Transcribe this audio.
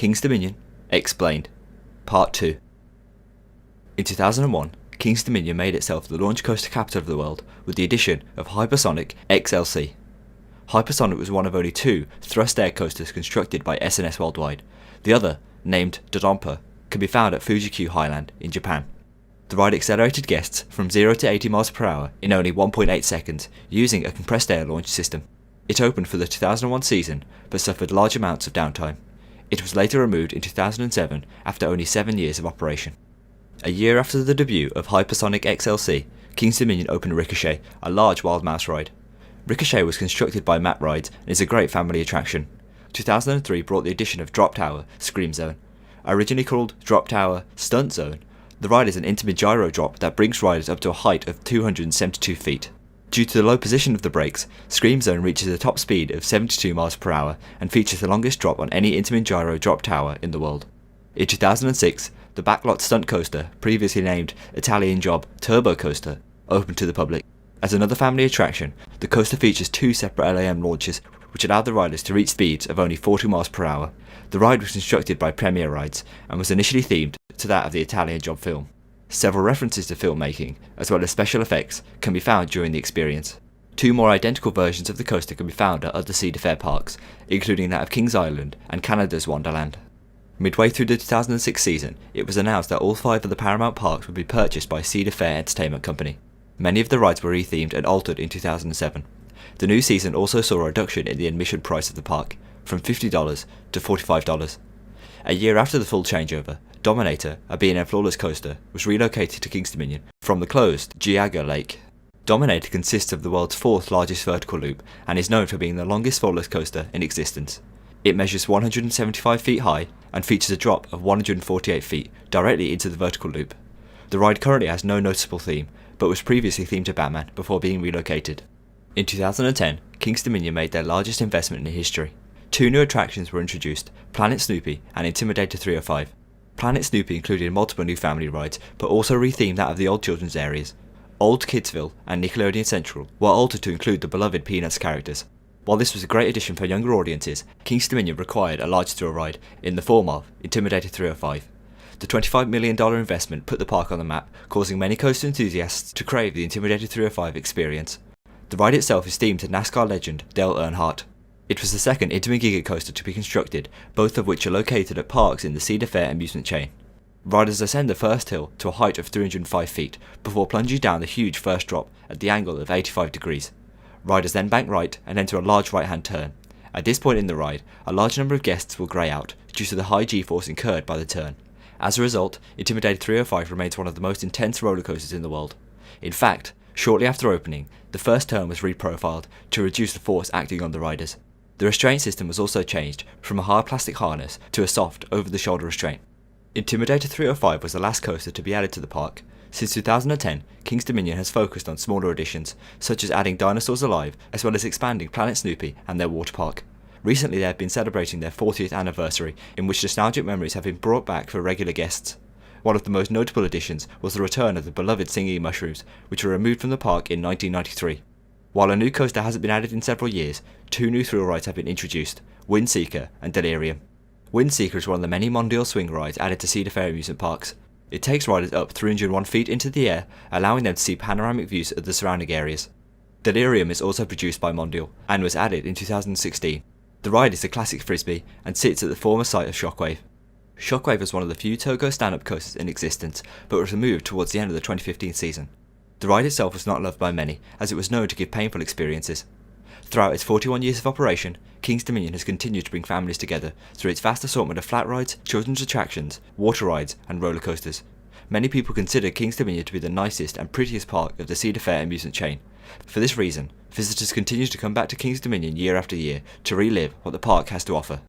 King's Dominion Explained Part 2. In 2001, King's Dominion made itself the launch coaster capital of the world with the addition of Hypersonic XLC. Hypersonic was one of only two thrust air coasters constructed by S&S Worldwide. The other, named DODONPA, can be found at Fuji-Q Highland in Japan. The ride accelerated guests from 0 to 80 miles per hour in only 1.8 seconds using a compressed air launch system. It opened for the 2001 season but suffered large amounts of downtime. It was later removed in 2007 after only 7 years of operation. A year after the debut of Hypersonic XLC, King's Dominion opened Ricochet, a large wild mouse ride. Ricochet was constructed by Map Rides and is a great family attraction. 2003 brought the addition of Drop Tower Scream Zone. Originally called Drop Tower Stunt Zone, the ride is an intimate gyro drop that brings riders up to a height of 272 feet. Due to the low position of the brakes, Scream Zone reaches a top speed of 72 miles per hour and features the longest drop on any intimate gyro drop tower in the world. In 2006, the backlot stunt coaster, previously named Italian Job Turbo Coaster, opened to the public. As another family attraction, the coaster features two separate LAM launches which allowed the riders to reach speeds of only 40 miles per hour. The ride was constructed by Premier Rides and was initially themed to that of the Italian Job film. Several references to filmmaking, as well as special effects, can be found during the experience. Two more identical versions of the coaster can be found at other Cedar Fair parks, including that of Kings Island and Canada's Wonderland. Midway through the 2006 season, it was announced that all 5 of the Paramount parks would be purchased by Cedar Fair Entertainment Company. Many of the rides were rethemed and altered in 2007. The new season also saw a reduction in the admission price of the park, from $50 to $45. A year after the full changeover, Dominator, a B&M Flawless coaster, was relocated to King's Dominion from the closed Geauga Lake. Dominator consists of the world's 4th largest vertical loop and is known for being the longest flawless coaster in existence. It measures 175 feet high and features a drop of 148 feet directly into the vertical loop. The ride currently has no noticeable theme, but was previously themed to Batman before being relocated. In 2010, King's Dominion made their largest investment in history. 2 new attractions were introduced, Planet Snoopy and Intimidator 305. Planet Snoopy included multiple new family rides, but also rethemed that of the old children's areas. Old Kidsville and Nickelodeon Central were altered to include the beloved Peanuts characters. While this was a great addition for younger audiences, King's Dominion required a large thrill ride in the form of Intimidator 305. The $25 million investment put the park on the map, causing many coaster enthusiasts to crave the Intimidator 305 experience. The ride itself is themed to NASCAR legend Dale Earnhardt. It was the second Intimate Giga coaster to be constructed, both of which are located at parks in the Cedar Fair amusement chain. Riders ascend the first hill to a height of 305 feet, before plunging down the huge first drop at the angle of 85 degrees. Riders then bank right and enter a large right-hand turn. At this point in the ride, a large number of guests will grey out due to the high G-force incurred by the turn. As a result, Intimidator 305 remains one of the most intense roller coasters in the world. In fact, shortly after opening, the first turn was reprofiled to reduce the force acting on the riders. The restraint system was also changed from a hard plastic harness to a soft, over-the-shoulder restraint. Intimidator 305 was the last coaster to be added to the park. Since 2010, King's Dominion has focused on smaller additions, such as adding Dinosaurs Alive, as well as expanding Planet Snoopy and their water park. Recently they have been celebrating their 40th anniversary, in which nostalgic memories have been brought back for regular guests. One of the most notable additions was the return of the beloved singing mushrooms, which were removed from the park in 1993. While a new coaster hasn't been added in several years, 2 new thrill rides have been introduced, WINDSEEKER and Delirium. WINDSEEKER is one of the many Mondial swing rides added to Cedar Fair amusement parks. It takes riders up 301 feet into the air, allowing them to see panoramic views of the surrounding areas. Delirium is also produced by Mondial, and was added in 2016. The ride is a classic frisbee, and sits at the former site of Shockwave. Shockwave was one of the few Togo stand-up coasters in existence, but was removed towards the end of the 2015 season. The ride itself was not loved by many, as it was known to give painful experiences. Throughout its 41 years of operation, King's Dominion has continued to bring families together through its vast assortment of flat rides, children's attractions, water rides and roller coasters. Many people consider King's Dominion to be the nicest and prettiest park of the Cedar Fair amusement chain. For this reason, visitors continue to come back to King's Dominion year after year to relive what the park has to offer.